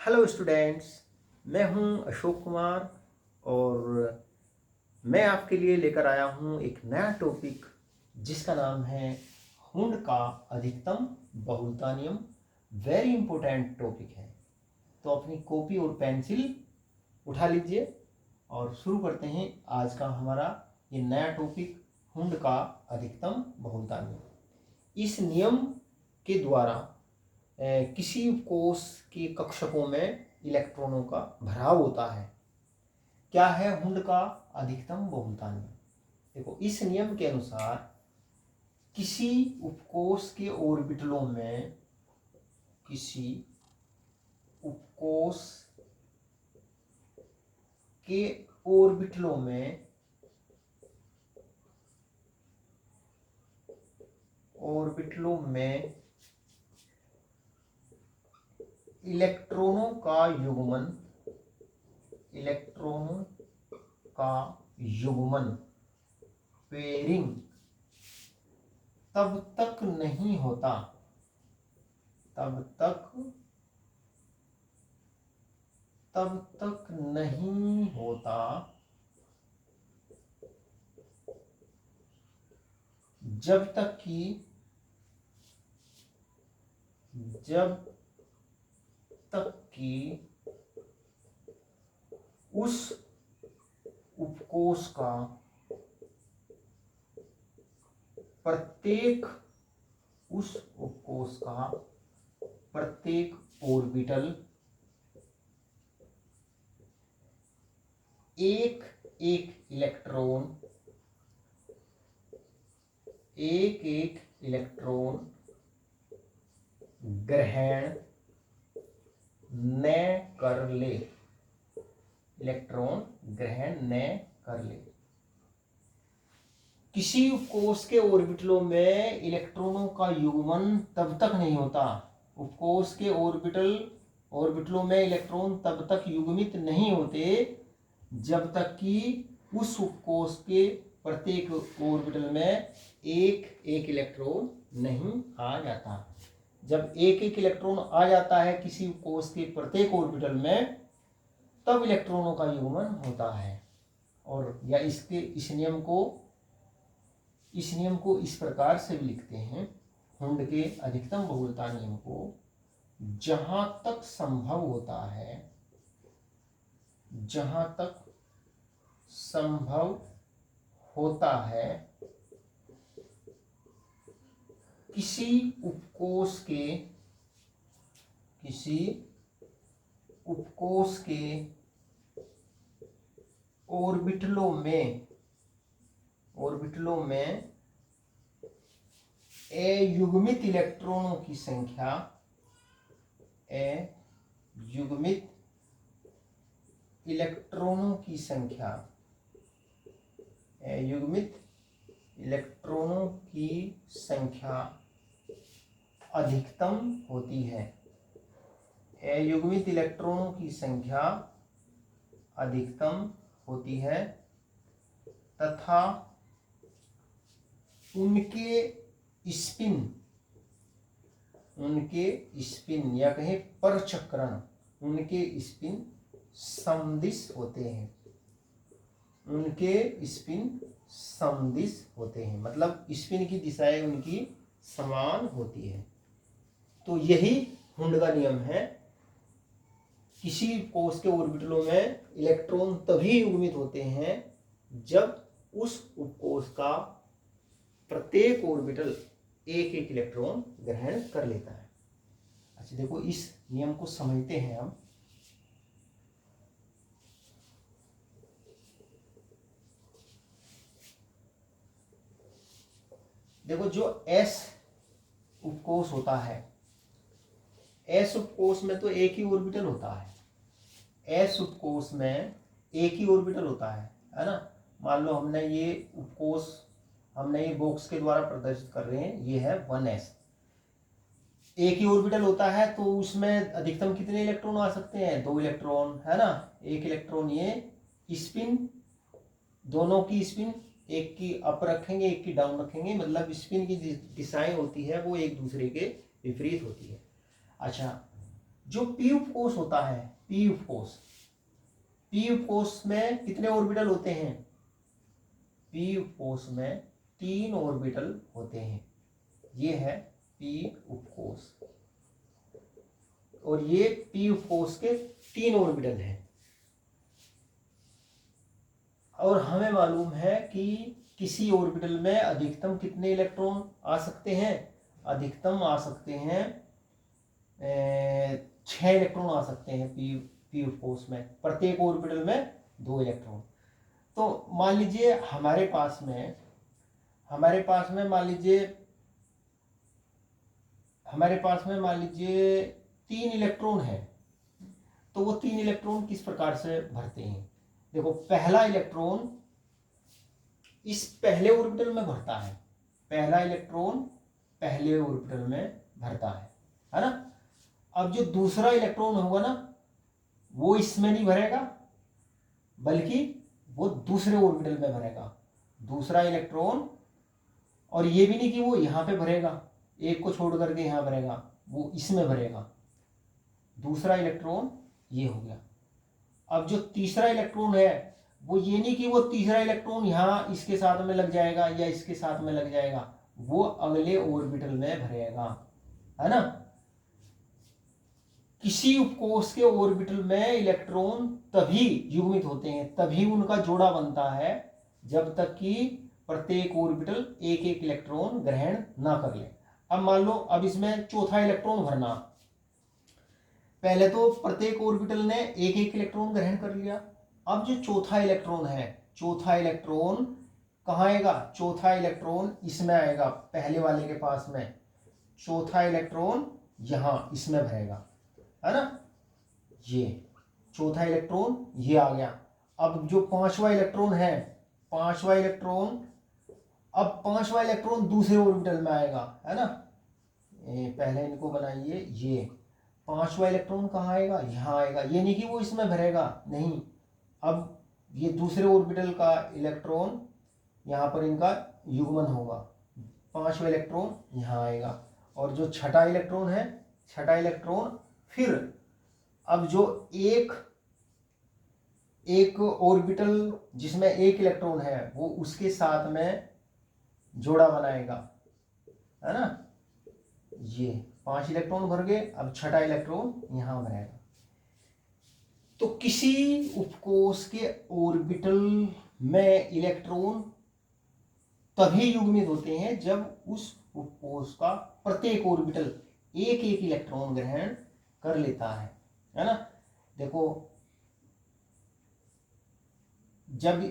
Hello students, मैं हूं अशोक कुमार और मैं आपके लिए लेकर आया हूं एक नया टॉपिक जिसका नाम है हुंड का अधिकतम बहुलता नियम। वेरी इंपॉर्टेंट टॉपिक है, तो अपनी कॉपी और पेंसिल उठा लीजिए और शुरू करते हैं आज का हमारा ये नया टॉपिक, हुंड का अधिकतम बहुलता नियम। इस नियम के द्वारा किसी कोश के कक्षकों में इलेक्ट्रॉनों का भराव होता है। क्या है हुंड का अधिकतम बहुलता नियम? देखो, इस नियम के अनुसार किसी उपकोश के ऑर्बिटलों में ऑर्बिटलों में इलेक्ट्रॉनों का युग्मन पेयरिंग तब तक नहीं होता जब तक कि उस उपकोश का प्रत्येक ऑर्बिटल एक इलेक्ट्रॉन ग्रहण न कर ले। किसी उपकोश के ऑर्बिटलों में इलेक्ट्रॉनों का युग्मन तब तक नहीं होता, उपकोश के ऑर्बिटलों में इलेक्ट्रॉन तब तक युग्मित नहीं होते जब तक कि उस उपकोश के प्रत्येक ऑर्बिटल में एक इलेक्ट्रॉन नहीं आ जाता। जब एक इलेक्ट्रॉन आ जाता है किसी कोश के प्रत्येक ऑर्बिटल में, तब इलेक्ट्रॉनों का युग्मन होता है। और या इस नियम को इस प्रकार से भी लिखते हैं, हुंड के अधिकतम बहुलता नियम को, जहां तक संभव होता है किसी उपकोश के ऑर्बिटलों में अयुग्मित इलेक्ट्रॉनों की संख्या अधिकतम होती है। अयुग्मित इलेक्ट्रॉनों की संख्या अधिकतम होती है तथा उनके स्पिन या कहें परचक्रण, उनके स्पिन समदिश होते हैं। मतलब स्पिन की दिशाएं उनकी समान होती है। तो यही हुंड का नियम है। किसी कोश के ऑर्बिटलों में इलेक्ट्रॉन तभी युग्मित होते हैं जब उस उपकोश का प्रत्येक ऑर्बिटल एक इलेक्ट्रॉन ग्रहण कर लेता है। अच्छा, देखो इस नियम को समझते हैं हम। देखो, जो एस उपकोश होता है, एस उपकोश में तो एक ही ऑर्बिटल होता है। एस उपकोश में एक ही ऑर्बिटल होता है ना। मान लो हमने ये बॉक्स के द्वारा प्रदर्शित कर रहे हैं, ये है 1s। एक ही ऑर्बिटल होता है तो उसमें अधिकतम कितने इलेक्ट्रॉन आ सकते हैं? 2 इलेक्ट्रॉन, है ना। एक इलेक्ट्रॉन, ये स्पिन, दोनों की स्पिन, एक की अप रखेंगे एक की डाउन रखेंगे, मतलब स्पिन की दिशाएं होती है वो एक दूसरे के विपरीत होती है। अच्छा, जो पी उप कोष होता है, पी उप कोष, पी उप कोष में कितने ऑर्बिटल होते हैं? पी उप कोष में 3 ऑर्बिटल होते हैं। ये है पी उप कोष, और ये पी उप कोष के 3 ऑर्बिटल हैं। और हमें मालूम है कि किसी ऑर्बिटल में अधिकतम कितने इलेक्ट्रॉन आ सकते हैं? अधिकतम आ सकते हैं 6 इलेक्ट्रॉन आ सकते हैं पी उप कोष में, प्रत्येक ऑर्बिटल में 2 इलेक्ट्रॉन। तो मान लीजिए हमारे पास में मान लीजिए 3 इलेक्ट्रॉन है। तो वो 3 इलेक्ट्रॉन किस प्रकार से भरते हैं? देखो, पहला इलेक्ट्रॉन इस पहले ऑर्बिटल में भरता है, पहला इलेक्ट्रॉन पहले ऑर्बिटल में भरता है ना। अब जो दूसरा इलेक्ट्रॉन होगा ना, वो इसमें नहीं भरेगा, बल्कि वो दूसरे ऑर्बिटल में भरेगा, दूसरा इलेक्ट्रॉन। और ये भी नहीं कि वो यहाँ पे भरेगा, एक को छोड़ करके यहाँ भरेगा, वो इसमें भरेगा, दूसरा इलेक्ट्रॉन ये हो गया। अब जो तीसरा इलेक्ट्रॉन है, वो ये नहीं कि वो तीसरा इलेक्ट्रॉन यहाँ इसके साथ में लग जाएगा या इसके साथ में लग जाएगा, वो अगले ऑर्बिटल में भरेगा, है ना। किसी उपकोष के ऑर्बिटल में इलेक्ट्रॉन तभी युग्मित होते हैं, तभी उनका जोड़ा बनता है, जब तक कि प्रत्येक ऑर्बिटल एक एक इलेक्ट्रॉन ग्रहण ना कर ले। अब मान लो, अब इसमें चौथा इलेक्ट्रॉन भरना, पहले तो प्रत्येक ऑर्बिटल ने एक एक इलेक्ट्रॉन ग्रहण कर लिया। अब जो चौथा इलेक्ट्रॉन है, चौथा इलेक्ट्रॉन कहाँ आएगा? चौथा इलेक्ट्रॉन इसमें आएगा, पहले वाले के पास में। चौथा इलेक्ट्रॉन यहाँ इसमें भरेगा, है ना। ये चौथा इलेक्ट्रॉन ये आ गया। अब जो पांचवा इलेक्ट्रॉन है, पांचवा इलेक्ट्रॉन, अब पांचवा इलेक्ट्रॉन दूसरे ऑर्बिटल में आएगा, है ना। पहले इनको बनाइए। ये पांचवा इलेक्ट्रॉन कहाँ आएगा? यहाँ आएगा। ये नहीं कि वो इसमें भरेगा, नहीं। अब ये दूसरे ऑर्बिटल का इलेक्ट्रॉन यहाँ पर इनका युग्मन होगा, पांचवा इलेक्ट्रॉन यहाँ आएगा। और जो छठा इलेक्ट्रॉन है, छठा इलेक्ट्रॉन फिर अब जो एक ऑर्बिटल जिसमें एक इलेक्ट्रॉन है, वो उसके साथ में जोड़ा बनाएगा, है ना। ये 5 इलेक्ट्रॉन भर गए, अब छठा इलेक्ट्रॉन यहां भरेगा। तो किसी उपकोष के ऑर्बिटल में इलेक्ट्रॉन तभी युग्मित होते हैं जब उस उपकोष का प्रत्येक ऑर्बिटल एक एक इलेक्ट्रॉन ग्रहण कर लेता है ना। देखो, जब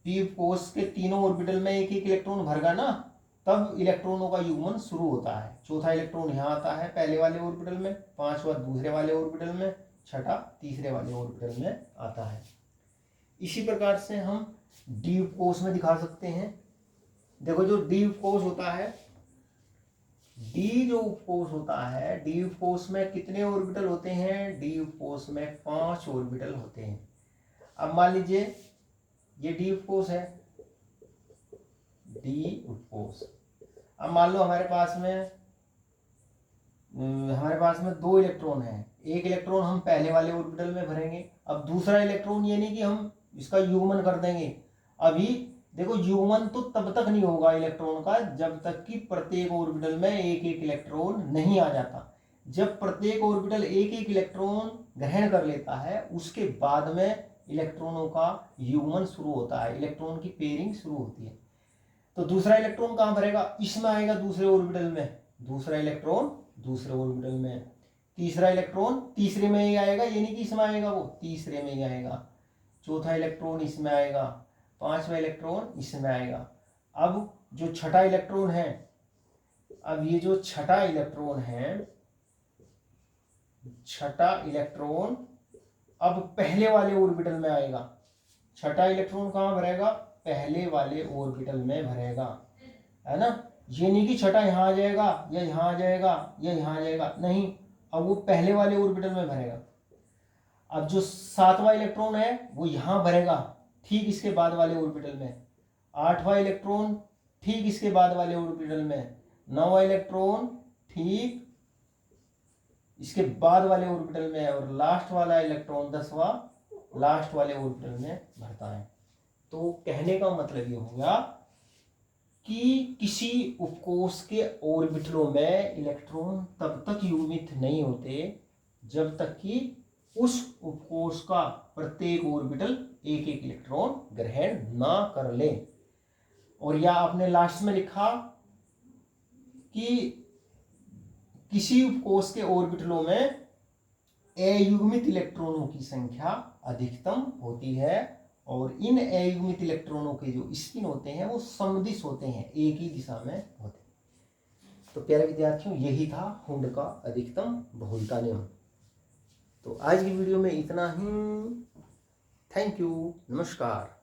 पी कोष के तीनों ऑर्बिटल में एक एक इलेक्ट्रॉन भरगा ना, तब इलेक्ट्रॉनों का युग्मन शुरू होता है। चौथा इलेक्ट्रॉन यहाँ आता है पहले वाले ऑर्बिटल में, पांचवा दूसरे वाले ऑर्बिटल में, छठा तीसरे वाले ऑर्बिटल में आता है। इसी प्रकार से हम डी कोष में दिखा सकते हैं। देखो, जो डी कोष होता है, डी जो उपकोष होता है, डी उपकोष में कितने ऑर्बिटल होते हैं? डी उपकोष में 5 ऑर्बिटल होते हैं। अब मान लीजिए ये डी उपकोष है, डी उपकोष। अब मान लो हमारे पास में 2 इलेक्ट्रॉन है, एक इलेक्ट्रॉन हम पहले वाले ऑर्बिटल में भरेंगे। अब दूसरा इलेक्ट्रॉन ये नहीं कि हम इसका युग्मन कर देंगे। अभी देखो, युग्मन तो तब तक नहीं होगा इलेक्ट्रॉन का जब तक कि प्रत्येक ऑर्बिटल में एक एक इलेक्ट्रॉन नहीं आ जाता। जब प्रत्येक ऑर्बिटल एक एक इलेक्ट्रॉन ग्रहण कर लेता है, उसके बाद में इलेक्ट्रॉनों का युग्मन शुरू होता है, इलेक्ट्रॉन की पेयरिंग शुरू होती है। तो दूसरा इलेक्ट्रॉन कहाँ भरेगा? इसमें आएगा, दूसरे ऑर्बिटल में। दूसरा इलेक्ट्रॉन दूसरे ऑर्बिटल में। तीसरा इलेक्ट्रॉन तीसरे में ही आएगा, ये नहीं कि इसमें आएगा, वो तीसरे में ही आएगा। चौथा इलेक्ट्रॉन इसमें आएगा, पांचवा इलेक्ट्रॉन इसमें आएगा। अब जो छठा इलेक्ट्रॉन है, अब ये जो छठा इलेक्ट्रॉन है, छठा इलेक्ट्रॉन अब पहले वाले ऑर्बिटल में आएगा। छठा इलेक्ट्रॉन कहाँ भरेगा? पहले वाले ऑर्बिटल में भरेगा, है ना। ये नहीं कि छठा यहाँ आ जाएगा या यहाँ आ जाएगा या यहाँ आ जाएगा, नहीं। अब वो पहले वाले ऑर्बिटल में भरेगा। अब जो सातवां इलेक्ट्रॉन है, वो यहाँ भरेगा, ठीक इसके बाद वाले ऑर्बिटल में। आठवां इलेक्ट्रॉन ठीक इसके बाद वाले ऑर्बिटल में। नौवां इलेक्ट्रॉन ठीक इसके बाद वाले ऑर्बिटल में और लास्ट वाला इलेक्ट्रॉन 10वां लास्ट वाले ऑर्बिटल में भरता है। तो कहने का मतलब ये हो गया कि किसी उपकोष के ऑर्बिटलों में इलेक्ट्रॉन तब तक युग्मित नहीं होते जब तक कि उस उपकोष का प्रत्येक ऑर्बिटल एक एक इलेक्ट्रॉन ग्रहण ना कर ले। और या आपने लास्ट में लिखा कि किसी उपकोष के ऑर्बिटलों में अयुग्मित इलेक्ट्रॉनों की संख्या अधिकतम होती है और इन अयुग्मित इलेक्ट्रॉनों के जो स्पिन होते हैं वो समदिश होते हैं, एक ही दिशा में होते हैं। तो प्यारे विद्यार्थियों, यही था हुंड का अधिकतम बहुलता नियम। तो आज की वीडियो में इतना ही। थैंक यू, नमस्कार।